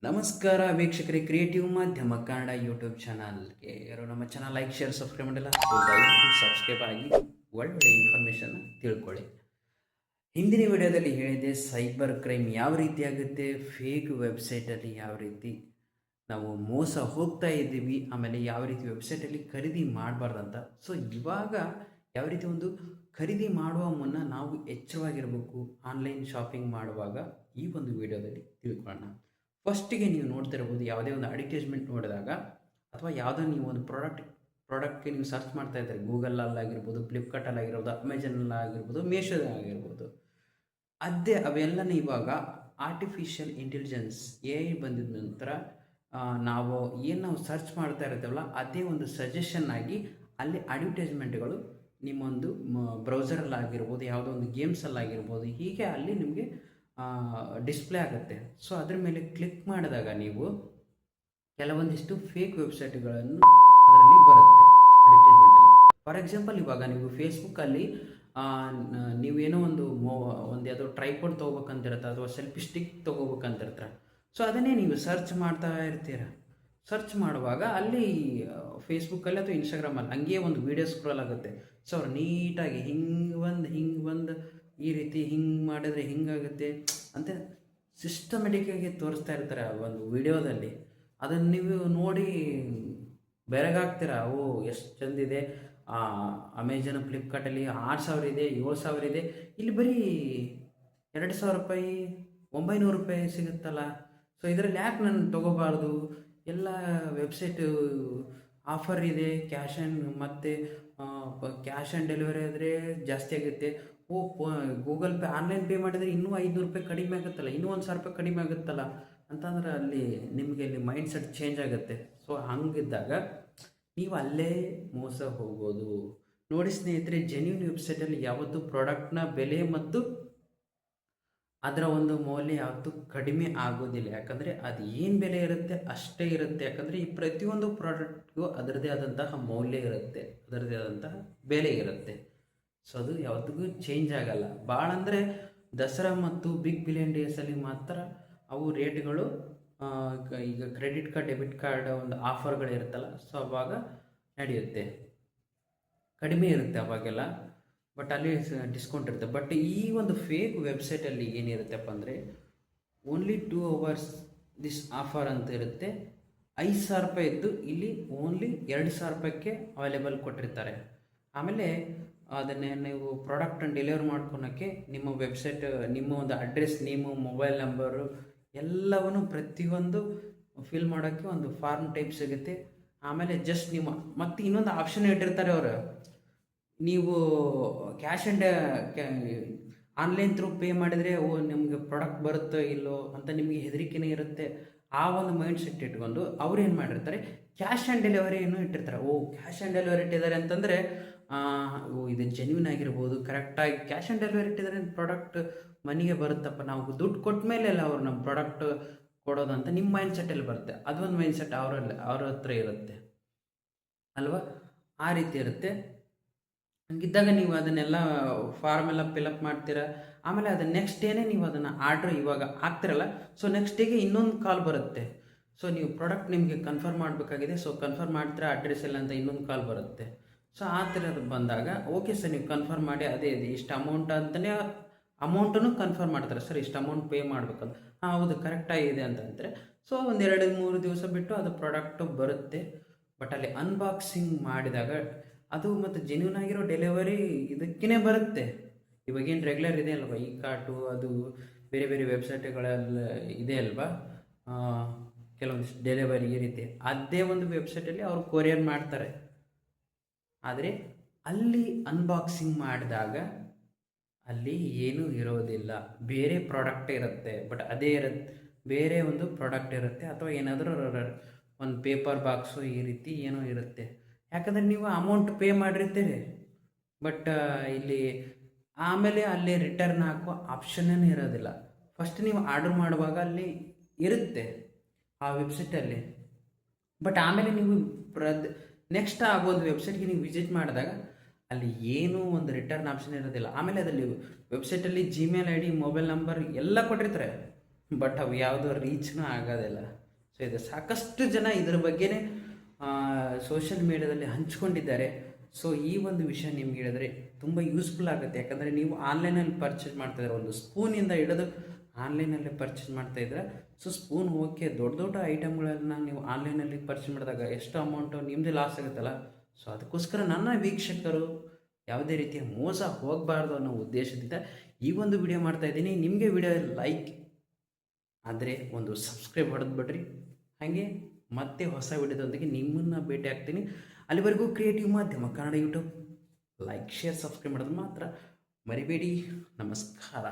ನಮಸ್ಕಾರ ವೀಕ್ಷಕರೇ, ಕ್ರಿಯೇಟಿವ್ ಮಾಧ್ಯಮ ಕನ್ನಡ ಯೂಟ್ಯೂಬ್ ಚಾನಲ್ಗೆ ಯಾರು ನಮ್ಮ ಚಾನಲ್ ಲೈಕ್ ಶೇರ್ ಸಬ್ಸ್ಕ್ರೈಬ್ ಮಾಡಿಲ್ಲ, ಸೊ ದಯವಿಟ್ಟು ಸಬ್ಸ್ಕ್ರೈಬ್ ಆಗಿ ಒಳ್ಳೆ ಇನ್ಫಾರ್ಮೇಷನ್ ತಿಳ್ಕೊಳ್ಳಿ. ಹಿಂದಿನ ವಿಡಿಯೋದಲ್ಲಿ ಹೇಳಿದೆ ಸೈಬರ್ ಕ್ರೈಮ್ ಯಾವ ರೀತಿ ಆಗುತ್ತೆ, ಫೇಕ್ ವೆಬ್ಸೈಟಲ್ಲಿ ಯಾವ ರೀತಿ ನಾವು ಮೋಸ ಹೋಗ್ತಾ ಇದ್ದೀವಿ, ಆಮೇಲೆ ಯಾವ ರೀತಿ ವೆಬ್ಸೈಟಲ್ಲಿ ಖರೀದಿ ಮಾಡಬಾರ್ದಂತ. ಸೊ ಇವಾಗ ಯಾವ ರೀತಿ ಒಂದು ಖರೀದಿ ಮಾಡುವ ಮುನ್ನ ನಾವು ಎಚ್ಚರವಾಗಿರಬೇಕು ಆನ್ಲೈನ್ ಶಾಪಿಂಗ್ ಮಾಡುವಾಗ ಈ ಒಂದು ವಿಡಿಯೋದಲ್ಲಿ ತಿಳ್ಕೊಳ್ಳೋಣ. ಫಸ್ಟಿಗೆ ನೀವು ನೋಡ್ತಿರ್ಬೋದು, ಯಾವುದೇ ಒಂದು ಅಡ್ವರ್ಟೈಸ್ಮೆಂಟ್ ನೋಡಿದಾಗ ಅಥವಾ ಯಾವುದೋ ನೀವು ಒಂದು ಪ್ರಾಡಕ್ಟ್ಗೆ ನೀವು ಸರ್ಚ್ ಮಾಡ್ತಾ ಇದ್ದಾರೆ, ಗೂಗಲಲ್ಲಾಗಿರ್ಬೋದು, ಫ್ಲಿಪ್ಕಾರ್ಟಲ್ಲಾಗಿರ್ಬೋದು, ಅಮೆಜಾನಲ್ಲಾಗಿರ್ಬೋದು, ಮೀಶೋದಾಗಿರ್ಬೋದು, ಅವೆಲ್ಲನೂ ಇವಾಗ ಆರ್ಟಿಫಿಷಿಯಲ್ ಇಂಟೆಲಿಜೆನ್ಸ್ AI ಬಂದಿದ ನಂತರ ನಾವು ಸರ್ಚ್ ಮಾಡ್ತಾ ಇರ್ತೀವಲ್ಲ ಅದೇ ಒಂದು ಸಜೆಷನ್ ಆಗಿ ಅಲ್ಲಿ ಅಡ್ವರ್ಟೈಸ್ಮೆಂಟ್ಗಳು ನಿಮ್ಮೊಂದು ಬ್ರೌಸರಲ್ಲಾಗಿರ್ಬೋದು, ಯಾವುದೋ ಒಂದು ಗೇಮ್ಸಲ್ಲಾಗಿರ್ಬೋದು, ಹೀಗೆ ಅಲ್ಲಿ ನಿಮಗೆ ಡಿಸ್ಪ್ಲೇ ಆಗುತ್ತೆ. ಸೊ ಅದ್ರ ಮೇಲೆ ಕ್ಲಿಕ್ ಮಾಡಿದಾಗ ನೀವು ಕೆಲವೊಂದಿಷ್ಟು ಫೇಕ್ ವೆಬ್ಸೈಟ್ಗಳನ್ನು ಅದರಲ್ಲಿ ಬರುತ್ತೆ ಅಡ್ವರ್ಟೈಸ್ಮೆಂಟಲ್ಲಿ. ಫಾರ್ ಎಕ್ಸಾಂಪಲ್, ಇವಾಗ ನೀವು ಫೇಸ್ಬುಕ್ಕಲ್ಲಿ ನೀವೇನೋ ಒಂದು ಯಾವುದೋ ಟ್ರೈಪಾಡ್ ತೊಗೋಬೇಕಂತಿರುತ್ತೆ ಅಥವಾ ಸೆಲ್ಫಿ ಸ್ಟಿಕ್ ತೊಗೋಬೇಕಂತಿರ್ತಾರೆ. ಸೊ ಅದನ್ನೇ ನೀವು ಸರ್ಚ್ ಮಾಡ್ತಾ ಇರ್ತೀರ. ಸರ್ಚ್ ಮಾಡುವಾಗ ಅಲ್ಲಿ ಫೇಸ್ಬುಕ್ಕಲ್ಲಿ ಅಥವಾ ಇನ್ಸ್ಟಾಗ್ರಾಮಲ್ಲಿ ಹಂಗೆ ಒಂದು ವೀಡಿಯೋ ಸ್ಕ್ರೋಲ್ ಆಗುತ್ತೆ. ಸೊ ಅವ್ರು ನೀಟಾಗಿ ಹಿಂಗೆ ಬಂದು ಈ ರೀತಿ ಹಿಂಗೆ ಮಾಡಿದ್ರೆ ಹಿಂಗಾಗುತ್ತೆ ಅಂತ ಸಿಸ್ಟಮೆಟಿಕ್ಕಾಗಿ ತೋರಿಸ್ತಾ ಇರ್ತಾರೆ ಆ ಒಂದು ವಿಡಿಯೋದಲ್ಲಿ. ಅದನ್ನು ನೀವು ನೋಡಿ ಬೆರಗಾಗ್ತೀರ, ಎಷ್ಟು ಚಂದಿದೆ. ಅಮೆಜಾನ್, ಫ್ಲಿಪ್ಕಾರ್ಟಲ್ಲಿ 6,000 ಇದೆ, 7,000 ಇದೆ, ಇಲ್ಲಿ ಬರೀ 2,000 ರೂಪಾಯಿ, 900 ರೂಪಾಯಿ ಸಿಗುತ್ತಲ್ಲ. ಸೊ ಇದರಲ್ಲಿ ಯಾಕೆ ನಾನು ತೊಗೋಬಾರ್ದು? ಎಲ್ಲ ವೆಬ್ಸೈಟು ಆಫರ್ ಇದೆ, ಕ್ಯಾಶ್ ಆ್ಯಂಡ್ ಡೆಲಿವರಿ ಆದರೆ ಜಾಸ್ತಿ ಆಗುತ್ತೆ. ಗೂಗಲ್ ಪೇ, ಆನ್ಲೈನ್ ಪೇ ಮಾಡಿದರೆ ಇನ್ನೂ 500 ರೂಪಾಯಿ ಕಡಿಮೆ ಆಗುತ್ತಲ್ಲ, ಇನ್ನೂ 1,000 ರೂಪಾಯಿ ಕಡಿಮೆ ಆಗುತ್ತಲ್ಲ ಅಂತಂದ್ರೆ ಅಲ್ಲಿ ನಿಮಗೆ ಮೈಂಡ್ ಸೆಟ್ ಚೇಂಜ್ ಆಗುತ್ತೆ. ಸೊ ಹಂಗಿದ್ದಾಗ ನೀವು ಅಲ್ಲೇ ಮೋಸ ಹೋಗ್ಬೋದು. ನೋಡಿ ಸ್ನೇಹಿತರೆ, ಜೆನ್ಯೂನ್ ವೆಬ್ಸೈಟಲ್ಲಿ ಯಾವತ್ತೂ ಪ್ರಾಡಕ್ಟ್ನ ಬೆಲೆ ಮತ್ತು ಅದರ ಒಂದು ಮೌಲ್ಯ ಯಾವತ್ತೂ ಕಡಿಮೆ ಆಗೋದಿಲ್ಲ. ಯಾಕಂದರೆ ಅದು ಏನು ಬೆಲೆ ಇರುತ್ತೆ ಅಷ್ಟೇ ಇರುತ್ತೆ. ಯಾಕಂದರೆ ಈ ಪ್ರತಿಯೊಂದು ಪ್ರಾಡಕ್ಟ್ಗೂ ಅದರದೇ ಆದಂತಹ ಮೌಲ್ಯ ಇರುತ್ತೆ, ಅದರದೇ ಆದಂತಹ ಬೆಲೆ ಇರುತ್ತೆ. ಸೊ ಅದು ಯಾವತ್ತಿಗೂ ಚೇಂಜ್ ಆಗಲ್ಲ. ಭಾಳ ಅಂದರೆ ದಸರಾ ಮತ್ತು ಬಿಗ್ ಬಿಲಿಯನ್ ಡೇಸಲ್ಲಿ ಮಾತ್ರ ಅವು ರೇಟ್ಗಳು, ಈಗ ಕ್ರೆಡಿಟ್ ಕಾರ್ಡ್, ಡೆಬಿಟ್ ಕಾರ್ಡ್ ಒಂದು ಆಫರ್ಗಳಿರುತ್ತಲ್ಲ, ಸೊ ಅವಾಗ ನಡೆಯುತ್ತೆ, ಕಡಿಮೆ ಇರುತ್ತೆ ಅವಾಗೆಲ್ಲ. ಬಟ್ ಅಲ್ಲಿ ಡಿಸ್ಕೌಂಟ್ ಇರುತ್ತೆ. ಬಟ್ ಈ ಒಂದು ಫೇಕ್ ವೆಬ್ಸೈಟಲ್ಲಿ ಏನಿರುತ್ತಪ್ಪ ಅಂದರೆ ಓನ್ಲಿ 2 hours ದಿಸ್ ಆಫರ್ ಅಂತ ಇರುತ್ತೆ. 5,000 ರೂಪಾಯಿ ಇದ್ದು ಇಲ್ಲಿ ಓನ್ಲಿ 2,000 ರೂಪಾಯಿಗೆ ಅವೈಲೇಬಲ್ ಕೊಟ್ಟಿರ್ತಾರೆ. ಆಮೇಲೆ ಅದನ್ನೇ ನೀವು ಪ್ರಾಡಕ್ಟನ್ನು ಡೆಲಿವರ್ ಮಾಡ್ಕೊಳಕ್ಕೆ ನಿಮ್ಮ ವೆಬ್ಸೈಟ್, ನಿಮ್ಮ ಒಂದು ಅಡ್ರೆಸ್, ನಿಮ್ಮ ಮೊಬೈಲ್ ನಂಬರು ಎಲ್ಲವನ್ನು ಪ್ರತಿಯೊಂದು ಫಿಲ್ ಮಾಡೋಕ್ಕೆ ಒಂದು ಫಾರ್ಮ್ ಟೈಪ್ ಸಿಗುತ್ತೆ. ಆಮೇಲೆ ಜಸ್ಟ್ ನೀವು ಮತ್ತೆ ಇನ್ನೊಂದು ಆಪ್ಷನ್ ಇಟ್ಟಿರ್ತಾರೆ ಅವರು, ನೀವು cash and online through pay ಮಾಡಿದರೆ ನಿಮಗೆ ಪ್ರಾಡಕ್ಟ್ ಬರುತ್ತೋ ಇಲ್ಲೋ ಅಂತ ನಿಮಗೆ ಹೆದರಿಕೆನೇ ಇರುತ್ತೆ. ಆ ಒಂದು ಮೈಂಡ್ ಸೆಟ್ ಇಟ್ಕೊಂಡು ಅವ್ರು ಏನು ಮಾಡಿರ್ತಾರೆ, ಕ್ಯಾಶ್ ಆ್ಯಂಡ್ ಡೆಲಿವರಿಯನ್ನು ಇಟ್ಟಿರ್ತಾರೆ. ಕ್ಯಾಶ್ ಆ್ಯಂಡ್ ಡೆಲಿವರಿ ಇಟ್ಟಿದ್ದಾರೆ ಅಂತಂದರೆ ಇದು ಜೆನ್ಯೂನ್ ಆಗಿರ್ಬೋದು, ಕರೆಕ್ಟಾಗಿ ಕ್ಯಾಶ್ ಆ್ಯಂಡ್ ಡೆಲಿವರಿ ಇಟ್ಟಿದ್ದಾರೆ, ಪ್ರಾಡಕ್ಟ್ ಮನೆಗೆ ಬರುತ್ತಪ್ಪ, ನಾವು ದುಡ್ಡು ಕೊಟ್ಟ ಮೇಲೆ ಅಲ್ಲ ಅವ್ರು ನಮ್ಮ ಪ್ರಾಡಕ್ಟ್ ಕೊಡೋದಂತ ನಿಮ್ಮ ಮೈಂಡ್ ಸೆಟ್ಟಲ್ಲಿ ಬರುತ್ತೆ. ಅದೊಂದು ಮೈಂಡ್ ಸೆಟ್ ಅವ್ರ ಹತ್ರ ಇರುತ್ತೆ ಅಲ್ವಾ, ಆ ರೀತಿ ಇರುತ್ತೆ. ಹಂಗಿದ್ದಾಗ ನೀವು ಅದನ್ನೆಲ್ಲ ಫಾರ್ಮ್ ಎಲ್ಲ ಫಿಲಪ್ ಮಾಡ್ತೀರಾ. ಆಮೇಲೆ ಅದು ನೆಕ್ಸ್ಟ್ ಡೇನೇ ನೀವು ಅದನ್ನು ಆರ್ಡ್ರ್ ಇವಾಗ ಹಾಕ್ತಿರಲ್ಲ, ಸೊ ನೆಕ್ಸ್ಟ್ ಡೇಗೆ ಇನ್ನೊಂದು ಕಾಲ್ ಬರುತ್ತೆ. ಸೊ ನೀವು ಪ್ರಾಡಕ್ಟ್ ನಿಮಗೆ ಕನ್ಫರ್ಮ್ ಮಾಡಬೇಕಾಗಿದೆ, ಸೊ ಕನ್ಫರ್ಮ್ ಮಾಡ್ತೀರಾ ಅಡ್ರೆಸ್ ಎಲ್ಲ ಅಂತ ಇನ್ನೊಂದು ಕಾಲ್ ಬರುತ್ತೆ. ಸೊ ಆ ಥರದ್ದು ಬಂದಾಗ ಓಕೆ ಸರ್ ನೀವು ಕನ್ಫರ್ಮ್ ಮಾಡಿ, ಅದೇ ಇಷ್ಟು ಅಮೌಂಟ್ ಅಂತಲೇ ಅಮೌಂಟನ್ನು ಕನ್ಫರ್ಮ್ ಮಾಡ್ತಾರೆ. ಸರ್ ಇಷ್ಟು ಅಮೌಂಟ್ ಪೇ ಮಾಡಬೇಕಂತ, ಹೌದು ಕರೆಕ್ಟಾಗಿದೆ ಅಂತಂದರೆ ಸೊ ಒಂದು 2-3 ದಿವಸ ಬಿಟ್ಟು ಅದು ಪ್ರಾಡಕ್ಟು ಬರುತ್ತೆ. ಬಟ್ ಅಲ್ಲಿ ಅನ್ಬಾಕ್ಸಿಂಗ್ ಮಾಡಿದಾಗ ಅದು ಮತ್ತು ಜೆನ್ಯೂನ್ ಆಗಿರೋ ಡೆಲಿವರಿ ಇದಕ್ಕೇ ಬರುತ್ತೆ. ಇವಾಗೇನು ರೆಗ್ಯುಲರ್ ಇದೆ ಅಲ್ವಾ, ಈ ಕಾರ್ಟು ಅದು ಬೇರೆ ಬೇರೆ ವೆಬ್ಸೈಟ್ಗಳೆಲ್ಲ ಇದೆ ಅಲ್ವಾ, ಕೆಲವೊಂದಿಷ್ಟು ಡೆಲಿವರಿ ಈ ರೀತಿ ಅದೇ ಒಂದು ವೆಬ್ಸೈಟಲ್ಲಿ ಅವರು ಕೊರಿಯರ್ ಮಾಡ್ತಾರೆ. ಆದರೆ ಅಲ್ಲಿ ಅನ್ಬಾಕ್ಸಿಂಗ್ ಮಾಡಿದಾಗ ಅಲ್ಲಿ ಏನೂ ಇರೋದಿಲ್ಲ, ಬೇರೆ ಪ್ರಾಡಕ್ಟ್ ಇರುತ್ತೆ. ಬಟ್ ಅದೇ ಬೇರೆ ಒಂದು ಪ್ರಾಡಕ್ಟ್ ಇರುತ್ತೆ, ಅಥವಾ ಏನಾದರೂ ಒಂದು ಪೇಪರ್ ಬಾಕ್ಸು ಈ ರೀತಿ ಏನೋ ಇರುತ್ತೆ. ಯಾಕಂದರೆ ನೀವು ಅಮೌಂಟ್ ಪೇ ಮಾಡಿರ್ತೀರಿ, ಬಟ್ ಇಲ್ಲಿ ಆಮೇಲೆ ಅಲ್ಲಿ ರಿಟರ್ನ್ ಹಾಕೋ ಆಪ್ಷನ್ನೇ ಇರೋದಿಲ್ಲ. ಫಸ್ಟ್ ನೀವು ಆರ್ಡ್ರ್ ಮಾಡುವಾಗ ಅಲ್ಲಿ ಇರುತ್ತೆ ಆ ವೆಬ್ಸೈಟಲ್ಲಿ, ಬಟ್ ಆಮೇಲೆ ನೀವು ನೆಕ್ಸ್ಟ್ ಆಗೋದು ವೆಬ್ಸೈಟ್ಗೆ ನೀವು ವಿಸಿಟ್ ಮಾಡಿದಾಗ ಅಲ್ಲಿ ಏನೂ ಒಂದು ರಿಟರ್ನ್ ಆಪ್ಷನ್ ಇರೋದಿಲ್ಲ. ಆಮೇಲೆ ಅದರಲ್ಲಿ ವೆಬ್ಸೈಟಲ್ಲಿ ಜಿಮೇಲ್ ID, ಮೊಬೈಲ್ ನಂಬರ್ ಎಲ್ಲ ಕೊಟ್ಟಿರ್ತಾರೆ. ಬಟ್ ಅವು ಯಾವುದೋ ರೀಚ್ನೂ ಆಗೋದಿಲ್ಲ. ಸೊ ಇದು ಸಾಕಷ್ಟು ಜನ ಇದ್ರ ಬಗ್ಗೆನೇ ಸೋಷಿಯಲ್ ಮೀಡ್ಯಾದಲ್ಲಿ ಹಂಚ್ಕೊಂಡಿದ್ದಾರೆ. ಸೊ ಈ ಒಂದು ವಿಷಯ ನಿಮ್ಗೆ ಹೇಳಿದ್ರೆ ತುಂಬ ಯೂಸ್ಫುಲ್ ಆಗುತ್ತೆ. ಯಾಕಂದರೆ ನೀವು ಆನ್ಲೈನಲ್ಲಿ ಪರ್ಚೇಸ್ ಮಾಡ್ತಾಯಿದ್ರೆ ಒಂದು ಸ್ಪೂನಿಂದ ಹಿಡಿದು ಆನ್ಲೈನಲ್ಲೇ ಪರ್ಚೇಸ್ ಮಾಡ್ತಾಯಿದ್ರೆ, ಸೊ ಸ್ಪೂನ್ ಓಕೆ, ದೊಡ್ಡ ದೊಡ್ಡ ಐಟಮ್ಗಳನ್ನ ನೀವು ಆನ್ಲೈನಲ್ಲಿ ಪರ್ಚೇಸ್ ಮಾಡಿದಾಗ ಎಷ್ಟು ಅಮೌಂಟು ನಿಮ್ಮದೇ ಲಾಸ್ ಆಗುತ್ತಲ್ಲ. ಸೊ ಅದಕ್ಕೋಸ್ಕರ ನನ್ನ ವೀಕ್ಷಕರು ಯಾವುದೇ ರೀತಿಯ ಮೋಸ ಹೋಗಬಾರ್ದು ಅನ್ನೋ ಉದ್ದೇಶದಿಂದ ಈ ಒಂದು ವಿಡಿಯೋ ಮಾಡ್ತಾಯಿದ್ದೀನಿ. ನಿಮಗೆ ವಿಡಿಯೋ ಲೈಕ್ ಆದರೆ ಒಂದು ಸಬ್ಸ್ಕ್ರೈಬ್ ಹೊಡೆದ್ಬಿಡ್ರಿ. ಹಾಗೆ ಮತ್ತೆ ಹೊಸ ವಿಡಿಯೋದೊಂದಿಗೆ ನಿಮ್ಮನ್ನು ಭೇಟಿ ಆಗ್ತೀನಿ. ಅಲ್ಲಿವರೆಗೂ ಕ್ರಿಯೇಟಿವ್ ಮಾಧ್ಯಮ Kannada YouTube like, share, subscribe ಮಾಡೋದು ಮಾತ್ರ ಮರಿಬೇಡಿ. ನಮಸ್ಕಾರ.